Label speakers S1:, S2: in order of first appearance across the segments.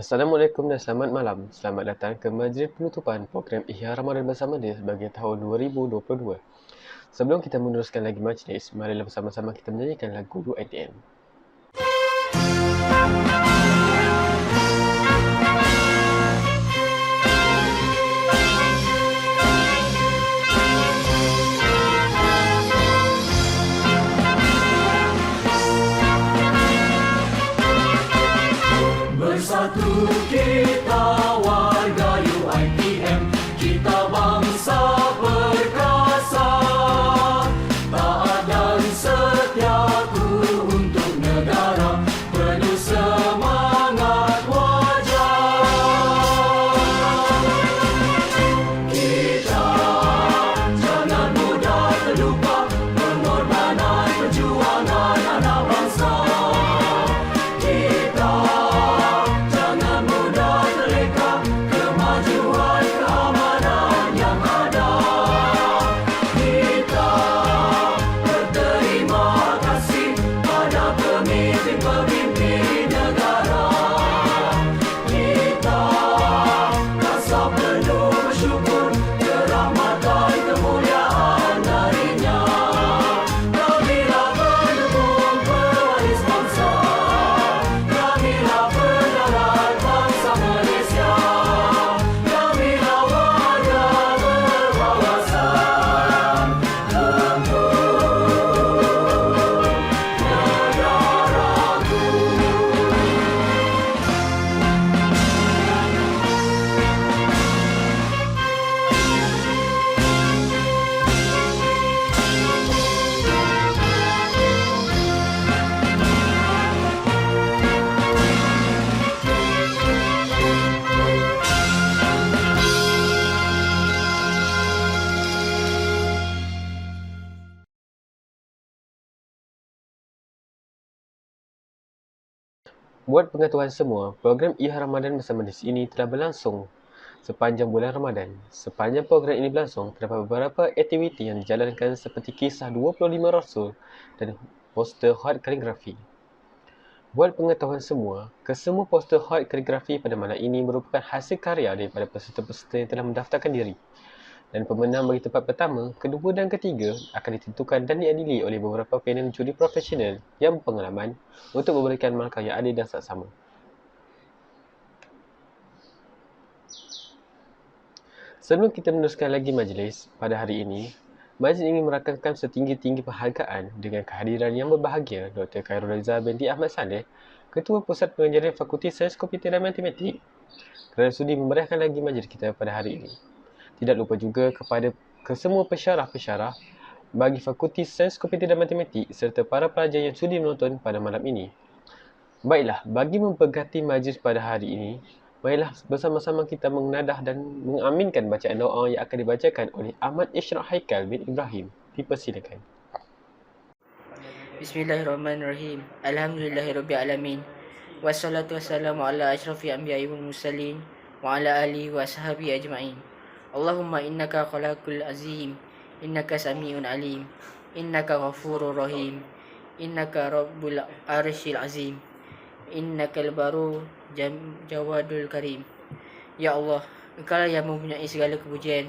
S1: Assalamualaikum dan selamat malam. Selamat datang ke majlis penutupan program Ihya Ramadan bersama dia sebagai tahun 2022. Sebelum kita meneruskan lagi majlis, marilah bersama-sama kita menyanyikan lagu UITM.
S2: Bersatu kita warga UiTM, kita bangsa perkasa, taat dan setiaku untuk negara, penuh semangat wajar. Kita jangan mudah terlupa pengorbanan perjuangan anak bangsa. Kita jangan mudah terleka kemajuan keamanan yang ada. Kita berterima kasih pada pemimpin-pemimpin negara. Kita rasa penuh bersyukur kerahmatan kemuliaan darinya. Kamilah pendukung pewaris bangsa, kamilah pejalan bangsa Malaysia, kamilah warga berwawasan untuk negaraku.
S1: Buat pengetahuan semua, program Ihya Ramadan bersama di sini telah berlangsung sepanjang bulan Ramadan. Sepanjang program ini berlangsung, terdapat beberapa aktiviti yang dijalankan seperti kisah 25 Rasul dan poster hot kaligrafi. Buat pengetahuan semua, kesemua poster hot kaligrafi pada malam ini merupakan hasil karya daripada peserta-peserta yang telah mendaftarkan diri. Dan pemenang bagi tempat pertama, kedua dan ketiga akan ditentukan dan diadili oleh beberapa panel juri profesional yang berpengalaman untuk memberikan markah yang adil dan saksama. Sebelum kita meneruskan lagi majlis pada hari ini, majlis ingin merakamkan setinggi-tinggi penghargaan dengan kehadiran yang berbahagia Dr. Khairul Reza binti Ahmad Saleh, Ketua Pusat Pengajaran Fakulti Sains Komputer dan Matematik, kerana sudi memeriahkan lagi majlis kita pada hari ini. Tidak lupa juga kepada kesemua pensyarah-pensyarah bagi Fakulti Sains Komputer dan Matematik serta para pelajar yang sudi menonton pada malam ini. Baiklah, bagi memberkati majlis pada hari ini, marilah bersama-sama kita mengenadah dan mengaminkan bacaan doa yang akan dibacakan oleh Ahmad Ishraq Haikal bin Ibrahim. Dipersilakan.
S3: Bismillahirrahmanirrahim. Alhamdulillahirrabbilalamin. Wassalatu wassalamu ala asyrafil anbiya'i wal mursalin wa ala alihi wa sahbihi ajma'in. Allahumma innaka khalaqul azim, innaka sami'un alim, innaka ghafurur rahim, innaka rabbul arsyil azim, innakal baru jawadul karim. Ya Allah, Engkaulah yang mempunyai segala kepujian,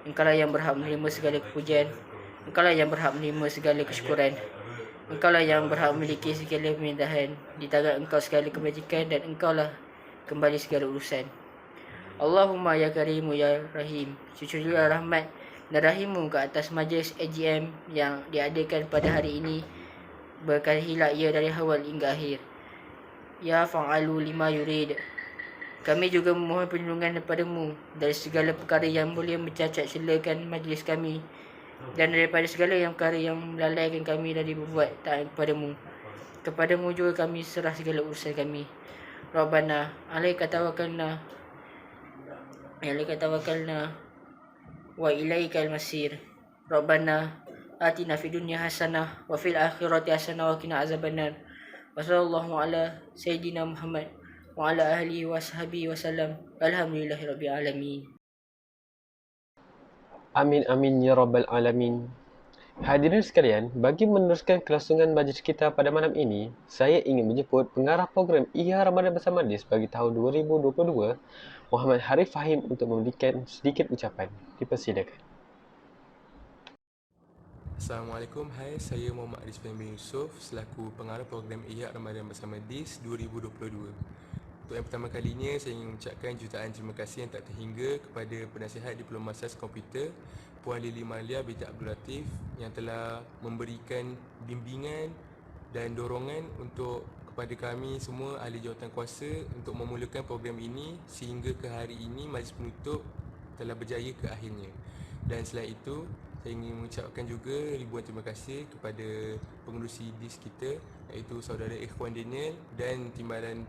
S3: Engkaulah yang berhak menerima segala kepujian, Engkaulah yang berhak menerima segala kesyukuran, Engkaulah yang berhak memiliki segala pemindahan. Di tangan Engkau segala kebajikan dan Engkaulah kembali segala urusan. Allahumma ya karimu ya rahim, cucurlah rahmat dan rahimmu ke atas majlis AGM yang diadakan pada hari ini, berkahilah ia dari awal hingga akhir. Ya fa'alu lima yurid. Kami juga memohon perlindungan daripada-Mu dari segala perkara yang boleh mencacat celakan majlis kami dan daripada segala yang perkara yang melalaikan kami dari berbuat taat kepada-Mu. Kepada-Mu juga kami serah segala urusan kami. Rabbana alaika tawakkalna wa ilaikal masir. Rabbana atina fid dunya hasanah wa fil akhirati hasanah wa qina azabannar. Wa sallallahu ala sayyidina Muhammad wa ala ahlihi wa sahbihi wasallam. Alhamdulillahirabbil alamin.
S1: Amin amin ya rabbal alamin. Hadirin sekalian, bagi meneruskan kelangsungan majlis kita pada malam ini, saya ingin menjemput pengarah program Iya Ramadan Bersama DIS bagi tahun 2022, Muhammad Harif Fahim untuk memberikan sedikit ucapan. Dipersilakan.
S4: Assalamualaikum, hai, saya Muhammad Rizwan bin Yusof selaku pengarah program Ihya Ramadan Bersama DIS 2022. Untuk yang pertama kalinya, saya ingin mengucapkan jutaan terima kasih yang tak terhingga kepada penasihat Diploma Sains Komputer Puan Lili Malia binti Abdul Latif yang telah memberikan bimbingan dan dorongan untuk kepada kami semua ahli jawatankuasa untuk memulakan program ini sehingga ke hari ini majlis penutup telah berjaya ke akhirnya. Dan selain itu, saya ingin mengucapkan juga ribuan terima kasih kepada pengerusi DIS kita iaitu saudara Ikhwan Daniel dan timbalan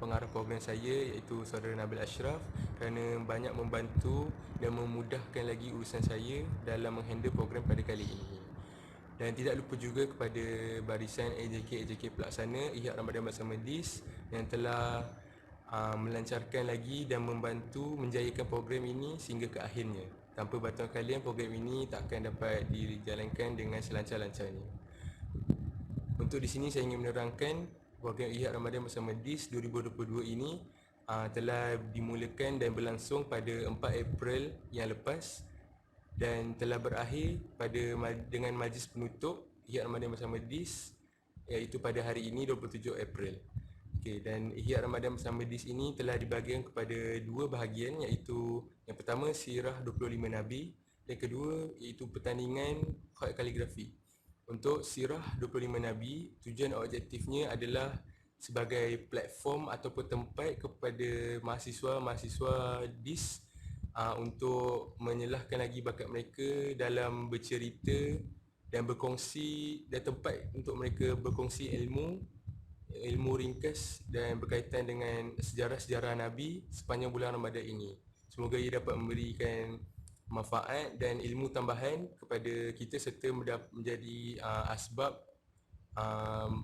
S4: pengarah program saya iaitu saudara Nabil Ashraf kerana banyak membantu dan memudahkan lagi urusan saya dalam menghandle program pada kali ini. Dan tidak lupa juga kepada barisan AJK pelaksana Ihya Ramadan Bersama DIS yang telah melancarkan lagi dan membantu menjayakan program ini sehingga ke akhirnya. Tanpa bantuan kalian, program ini tak akan dapat dijalankan dengan selancar-lancarnya. Untuk di sini saya ingin menerangkan program Ihya Ramadan Bersama DIS 2022 ini telah dimulakan dan berlangsung pada 4 April yang lepas dan telah berakhir dengan majlis penutup Ihya Ramadan Bersama DIS iaitu pada hari ini 27 April. Okey, dan Ihya Ramadan Bersama DIS ini telah dibahagikan kepada dua bahagian iaitu yang pertama Sirah 25 Nabi dan kedua iaitu pertandingan khaat kaligrafi. Untuk Sirah 25 Nabi, tujuan objektifnya adalah sebagai platform ataupun tempat kepada mahasiswa-mahasiswa DIS untuk menyelahkan lagi bakat mereka dalam bercerita dan berkongsi, dan tempat untuk mereka berkongsi ilmu ringkas dan berkaitan dengan sejarah-sejarah Nabi sepanjang bulan Ramadan ini. Semoga ia dapat memberikan manfaat dan ilmu tambahan kepada kita serta menjadi asbab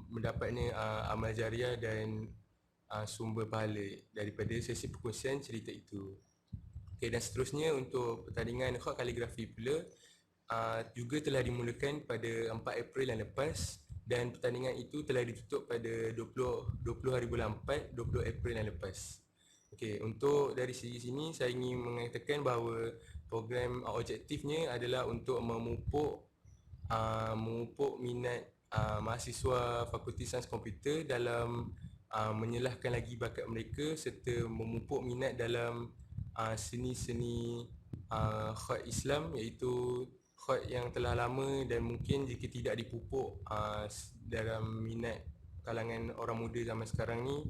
S4: mendapatnya amal jariah dan sumber pahala daripada sesi perkongsian cerita itu. Okay, dan seterusnya untuk pertandingan khaat kaligrafi pula juga telah dimulakan pada 4 April yang lepas dan pertandingan itu telah ditutup pada 20 hari bulan 4, 20 April yang lepas. Okay, untuk dari segi sini saya ingin mengatakan bahawa program objektifnya adalah untuk memupuk minat mahasiswa Fakulti Sains Komputer dalam menyelahkan lagi bakat mereka serta memupuk minat dalam seni-seni khaat Islam iaitu khaat yang telah lama dan mungkin jika tidak dipupuk dalam minat kalangan orang muda zaman sekarang ni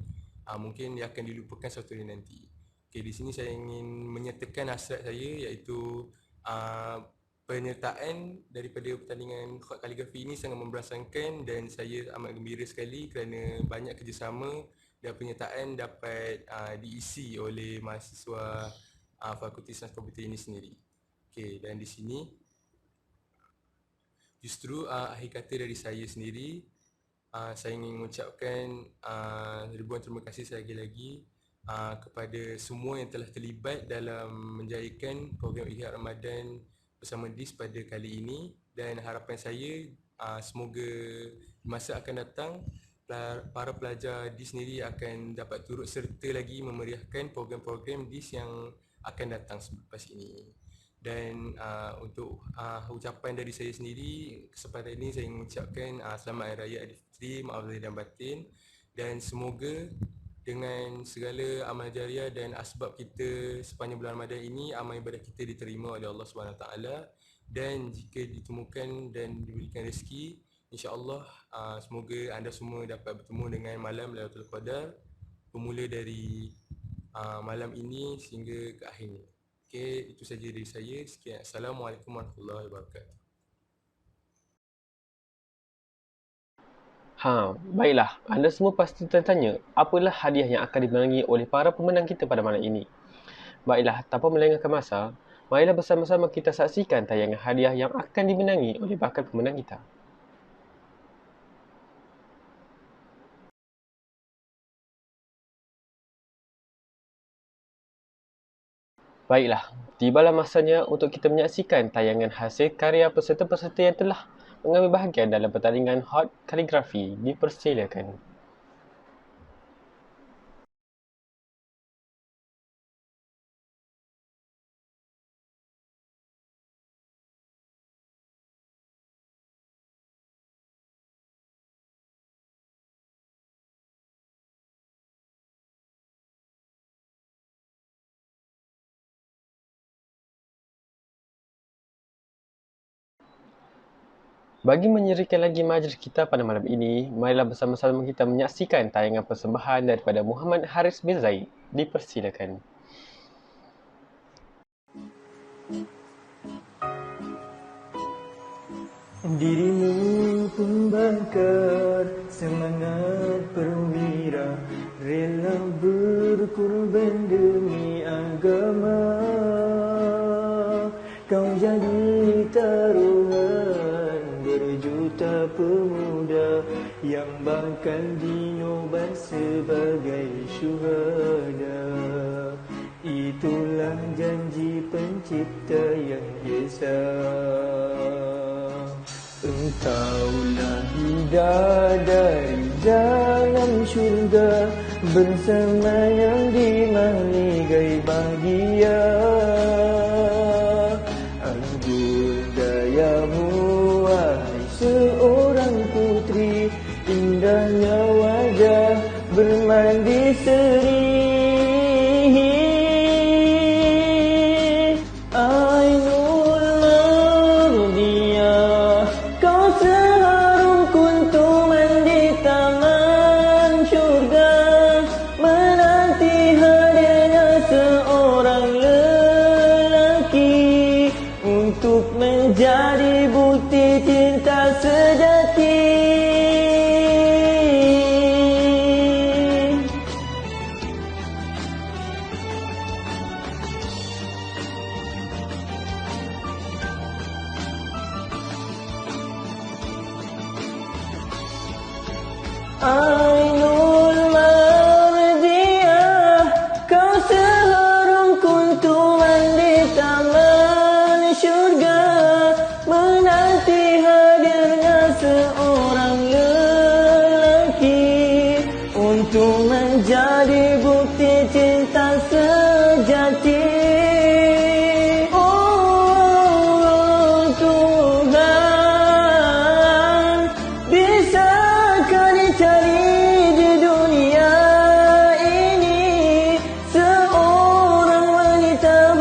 S4: mungkin dia akan dilupakan suatu hari nanti. Okay, di sini saya ingin menyertakan hasrat saya iaitu penyertaan daripada pertandingan khaat kaligrafi ini sangat memberangsangkan dan saya amat gembira sekali kerana banyak kerjasama dan penyertaan dapat diisi oleh mahasiswa Fakulti Sains Komputer ini sendiri. Okay, dan di sini justru akhir kata dari saya sendiri, saya ingin mengucapkan ribuan terima kasih sekali lagi kepada semua yang telah terlibat dalam menjayakan program Ihya Ramadan Bersama DIS pada kali ini, dan harapan saya semoga di masa akan datang para pelajar DIS sendiri akan dapat turut serta lagi memeriahkan program-program DIS yang akan datang selepas ini. Dan untuk ucapan dari saya sendiri, kesempatan ini saya ingin mengucapkan selamat Hari Raya Aidilfitri, maaf lahir dan batin, dan semoga dengan segala amal jariah dan asbab kita sepanjang bulan Ramadan ini, amal ibadat kita diterima oleh Allah SWT, dan jika ditemukan dan diberikan rezeki, insya-Allah semoga anda semua dapat bertemu dengan malam Lailatul Qadar bermula dari malam ini sehingga ke akhirnya. Okey, itu saja dari saya. Sekian. Assalamualaikum warahmatullahi wabarakatuh.
S1: Baiklah. Anda semua pasti tertanya, apalah hadiah yang akan dimenangi oleh para pemenang kita pada malam ini. Baiklah, tanpa melengahkan masa, marilah bersama-sama kita saksikan tayangan hadiah yang akan dimenangi oleh bakal pemenang kita. Baiklah, tibalah masanya untuk kita menyaksikan tayangan hasil karya peserta-peserta yang telah mengambil bahagian dalam pertandingan hot kaligrafi. Dipersilakan. Bagi menyerikan lagi majlis kita pada malam ini, marilah bersama-sama kita menyaksikan tayangan persembahan daripada Muhammad Haris bin Zaid. Dipersilakan.
S5: Dirimu pembakar semangat perwira, rela berkorban demi agama. Kau jadi taruhan berjuta pemuda yang bakal dinobat sebagai syuhada. Itulah janji pencipta yang esa. Engkaulah bidadari dalam syurga, bersama yang dimahligai bahagia. Anggun gayamu wahai seorang putri, indahnya wajah bermandi seri. Jadi bukti cinta sejati. Ainul Mardiah, kau seharum kuntuman di taman syurga, menanti hadirnya seorang lelaki untuk menjadi bukti cinta sejati. Oh Tuhan, bisakah dicari di dunia ini seorang wanita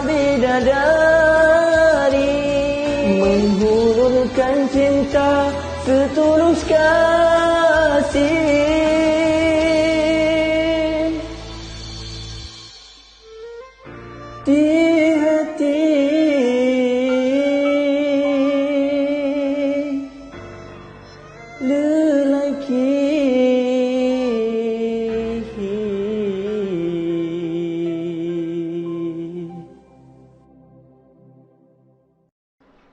S5: bidadari, menghulurkan cinta setulus kasih di hati lelaki.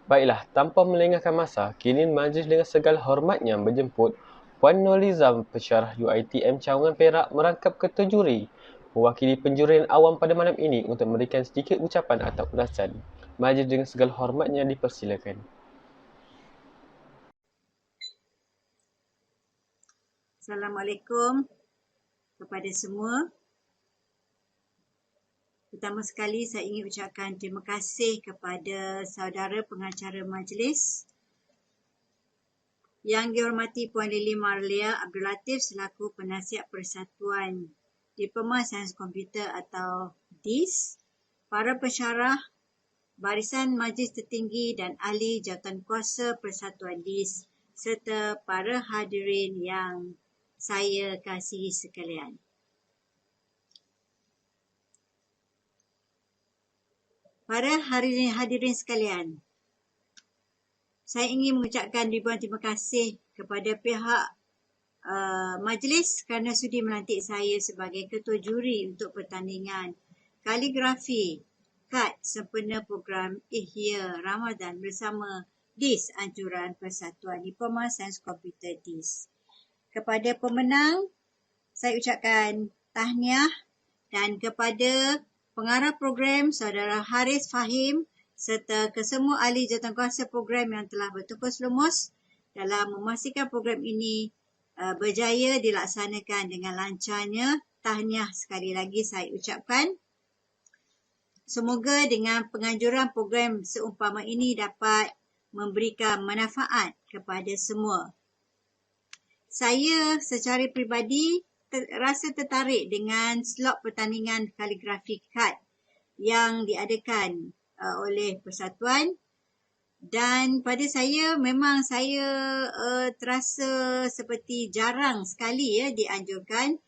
S1: Baiklah, tanpa melengahkan masa, kini majlis dengan segala hormatnya menjemput Puan Nurlizam, pensyarah UiTM Cawangan Perak merangkap ketua juri mewakili penjurian awam pada malam ini untuk memberikan sedikit ucapan atau ulasan. Majlis dengan segala hormatnya dipersilakan.
S6: Assalamualaikum kepada semua. Pertama sekali saya ingin ucapkan terima kasih kepada saudara pengacara majlis yang dihormati Puan Lily Marlia Abdul Latif selaku penasihat Persatuan Diploma Sains Komputer atau DIS, para pensyarah, barisan majlis tertinggi dan ahli jawatankuasa Persatuan DIS serta para hadirin yang saya kasihi sekalian. Para hadirin sekalian, saya ingin mengucapkan ribuan terima kasih kepada pihak majlis kerana sudi melantik saya sebagai ketua juri untuk pertandingan kaligrafi kad sempena program Ihya Ramadan bersama DIS Anjuran Persatuan Diploma Sains Komputer DIS. Kepada pemenang, saya ucapkan tahniah, dan kepada pengarah program Saudara Haris Fahim serta kesemua ahli jawatankuasa program yang telah bertukus lumus dalam memastikan program ini berjaya dilaksanakan dengan lancarnya. Tahniah sekali lagi saya ucapkan. Semoga dengan penganjuran program seumpama ini dapat memberikan manfaat kepada semua. Saya secara peribadi rasa tertarik dengan slot pertandingan kaligrafi kad yang diadakan oleh Persatuan, dan pada saya memang saya terasa seperti jarang sekali dianjurkan,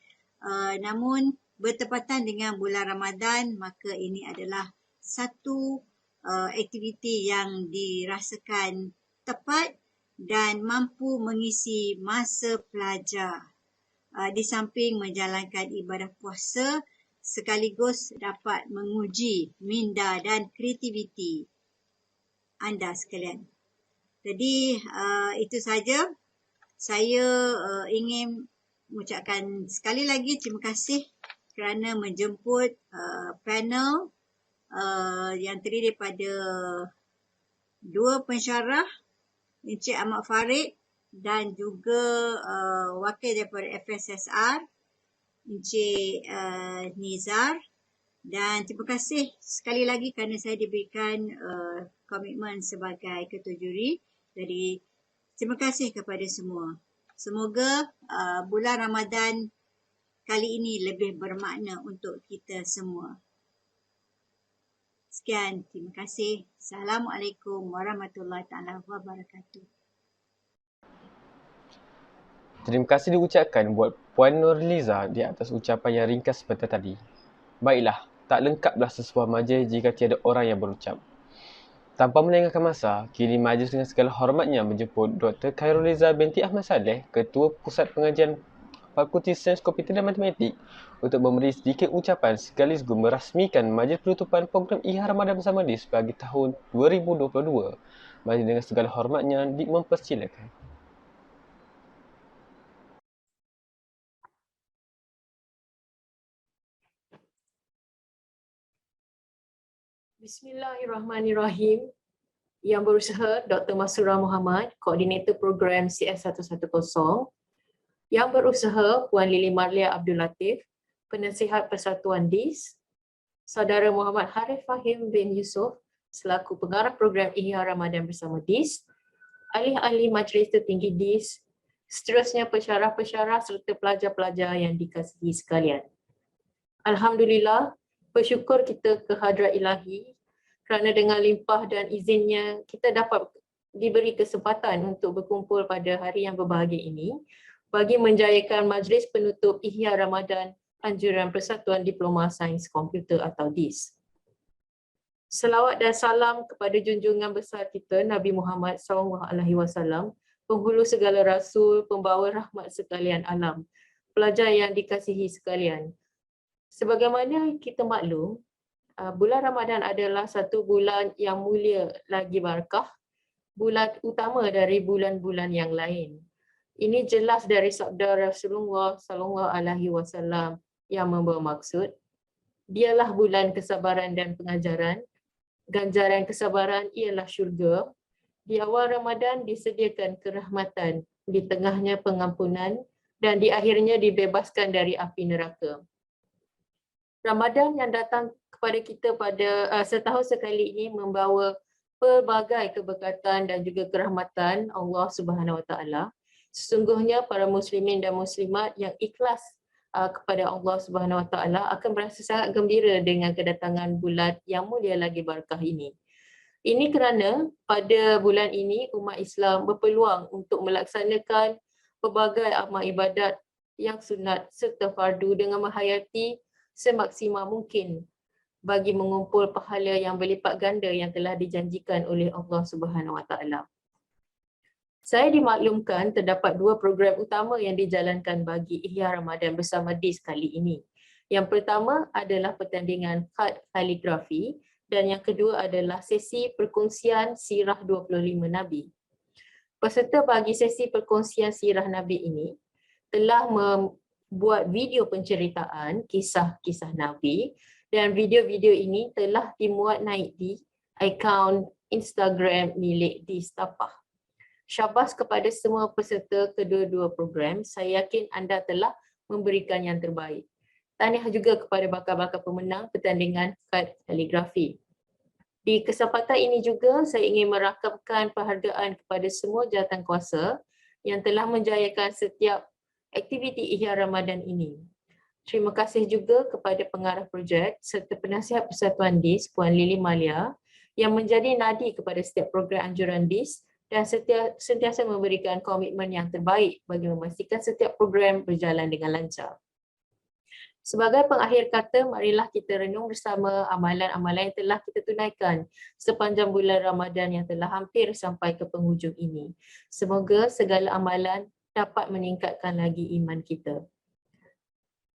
S6: namun bertepatan dengan bulan Ramadan, maka ini adalah satu aktiviti yang dirasakan tepat dan mampu mengisi masa pelajar. Di samping menjalankan ibadah puasa, sekaligus dapat menguji minda dan kreativiti anda sekalian. Jadi itu saja. Saya ingin mengucapkan sekali lagi terima kasih kerana menjemput panel yang terdiri daripada dua pensyarah, Encik Ahmad Farid dan juga wakil daripada FSSR, Encik Nizar. Dan terima kasih sekali lagi kerana saya diberikan komitmen sebagai ketua juri. Jadi terima kasih kepada semua. Semoga bulan Ramadan kali ini lebih bermakna untuk kita semua. Sekian, terima kasih. Assalamualaikum warahmatullahi taala wabarakatuh.
S1: Terima kasih diucapkan buat Puan Nurliza di atas ucapan yang ringkas seperti tadi. Baiklah, tak lengkaplah sesebuah majlis jika tiada orang yang berucap. Tanpa melengahkan masa, kini majlis dengan segala hormatnya menjemput Dr. Khairul-Riza binti Ahmad Saleh, Ketua Pusat Pengajian Fakulti Sains Komputer dan Matematik, untuk memberi sedikit ucapan sekaligus merasmikan majlis penutupan program IHA Ramadan Bersama DIS bagi tahun 2022. Majlis dengan segala hormatnya mempersilakan.
S7: Bismillahirrahmanirrahim. Yang berusaha Dr. Masura Muhammad, Koordinator Program CS110. Yang berusaha Puan Lili Marlia Abdul Latif, Penasihat Persatuan DIS. Saudara Muhammad Harif Fahim bin Yusof, selaku Pengarah Program IHA Ramadan Bersama DIS. Ahli-ahli Majlis Tertinggi DIS, seterusnya pensyarah-pensyarah serta pelajar-pelajar yang dikasihi sekalian. Alhamdulillah, bersyukur kita ke hadrat ilahi kerana dengan limpah dan izinnya kita dapat diberi kesempatan untuk berkumpul pada hari yang berbahagia ini bagi menjayakan majlis penutup IHYA Ramadan Anjuran Persatuan Diploma Sains Komputer atau DIS. Selawat dan salam kepada junjungan besar kita Nabi Muhammad SAW, penghulu segala rasul, pembawa rahmat sekalian alam, pelajar yang dikasihi sekalian. Sebagaimana kita maklum, bulan Ramadan adalah satu bulan yang mulia lagi barakah, bulan utama dari bulan-bulan yang lain. Ini jelas dari sabda Rasulullah SAW yang membawa maksud, dialah bulan kesabaran dan pengajaran, ganjaran kesabaran ialah syurga, di awal Ramadan disediakan kerahmatan, di tengahnya pengampunan, dan di akhirnya dibebaskan dari api neraka. Ramadan yang datang kepada kita pada setahun sekali ini membawa pelbagai keberkatan dan juga kerahmatan Allah Subhanahu Wa Taala. Sesungguhnya para muslimin dan muslimat yang ikhlas kepada Allah Subhanahu Wa Taala akan merasa sangat gembira dengan kedatangan bulan yang mulia lagi barakah ini. Ini kerana pada bulan ini umat Islam berpeluang untuk melaksanakan pelbagai amal ibadat yang sunat serta fardu dengan menghayati semaksimal mungkin bagi mengumpul pahala yang berlipat ganda yang telah dijanjikan oleh Allah Subhanahu Wa Taala. Saya dimaklumkan terdapat dua program utama yang dijalankan bagi IHYA Ramadan Bersama DIS kali ini. Yang pertama adalah pertandingan kad kaligrafi dan yang kedua adalah sesi perkongsian sirah 25 Nabi. Peserta bagi sesi perkongsian sirah Nabi ini telah membuat video penceritaan kisah-kisah Nabi dan video-video ini telah dimuat naik di akaun Instagram milik DIS Tapah. Syabas kepada semua peserta kedua-dua program, saya yakin anda telah memberikan yang terbaik. Tahniah juga kepada bakal-bakal pemenang pertandingan kad kaligrafi. Di kesempatan ini juga saya ingin merakamkan penghargaan kepada semua jawatankuasa yang telah menjayakan setiap aktiviti Ihya Ramadan ini. Terima kasih juga kepada pengarah projek serta penasihat Persatuan DIS Puan Lily Malia yang menjadi nadi kepada setiap program anjuran DIS dan sentiasa memberikan komitmen yang terbaik bagi memastikan setiap program berjalan dengan lancar. Sebagai pengakhir kata, marilah kita renung bersama amalan-amalan yang telah kita tunaikan sepanjang bulan Ramadan yang telah hampir sampai ke penghujung ini. Semoga segala amalan dapat meningkatkan lagi iman kita.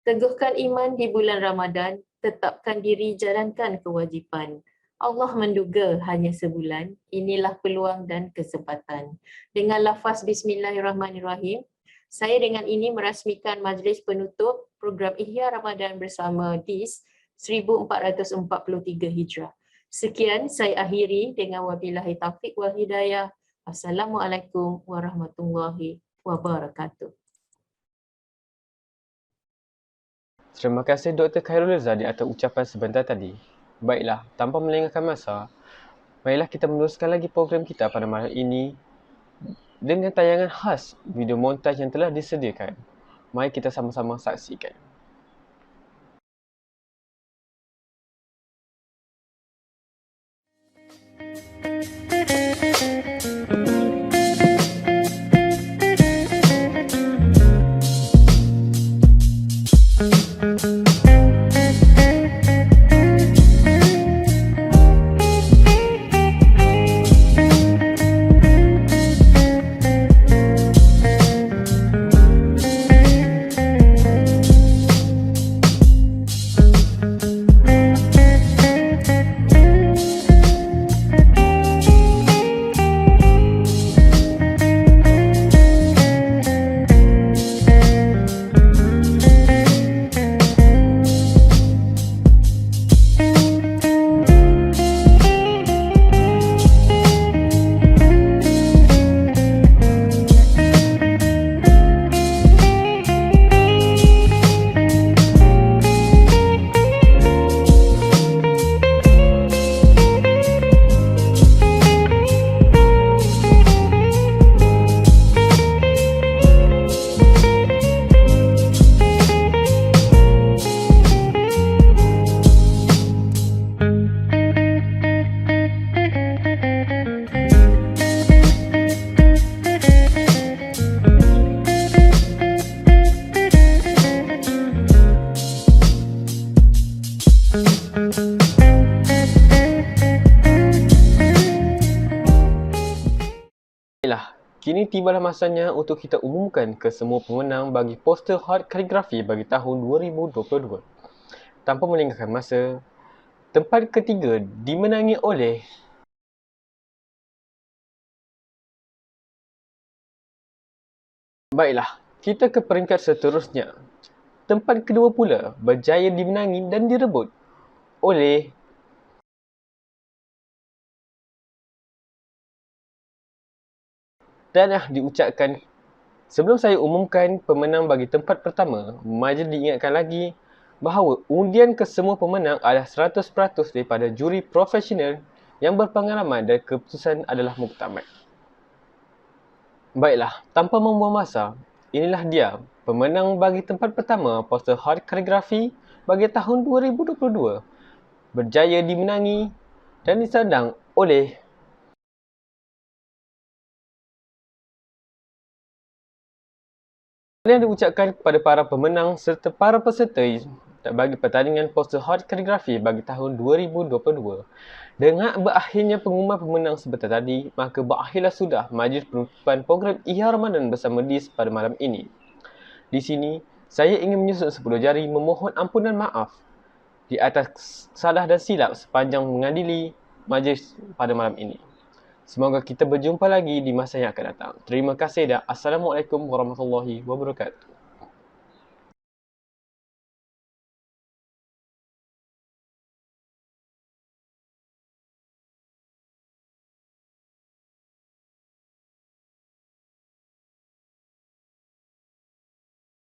S7: Teguhkan iman di bulan Ramadan, tetapkan diri jalankan kewajipan. Allah menduga hanya sebulan, inilah peluang dan kesempatan. Dengan lafaz Bismillahirrahmanirrahim, saya dengan ini merasmikan majlis penutup program Ihya Ramadan bersama DIS 1443 Hijrah. Sekian saya akhiri dengan wabillahi taufiq wal hidayah. Assalamualaikum warahmatullahi wabarakatuh.
S1: Terima kasih Dr. Khairul Reza di atas ucapan sebentar tadi. Baiklah, tanpa melengahkan masa, marilah kita meneruskan lagi program kita pada malam ini dengan tayangan khas video montaj yang telah disediakan. Mari kita sama-sama saksikan. Kini tibalah masanya untuk kita umumkan ke semua pemenang bagi poster hard kaligrafi bagi tahun 2022. Tanpa melengahkan masa, tempat ketiga dimenangi oleh Baiklah, kita ke peringkat seterusnya. Tempat kedua pula berjaya dimenangi dan direbut oleh Tahniah diucapkan. Sebelum saya umumkan pemenang bagi tempat pertama, majlis diingatkan lagi bahawa undian ke semua pemenang adalah 100% daripada juri profesional yang berpengalaman dan keputusan adalah muktamad. Baiklah, tanpa membuang masa, inilah dia pemenang bagi tempat pertama poster hard kaligrafi bagi tahun 2022. Berjaya dimenangi dan disandang oleh Tahniah diucapkan kepada para pemenang serta para peserta bagi pertandingan poster hard kaligrafi bagi tahun 2022. Dengan berakhirnya pengumuman pemenang sebentar tadi, maka berakhirlah sudah majlis penutupan program Ihya Ramadan bersama DIS pada malam ini. Di sini, saya ingin menyusut 10 jari memohon ampunan maaf di atas salah dan silap sepanjang mengadili majlis pada malam ini. Semoga kita berjumpa lagi di masa yang akan datang. Terima kasih dan Assalamualaikum warahmatullahi wabarakatuh.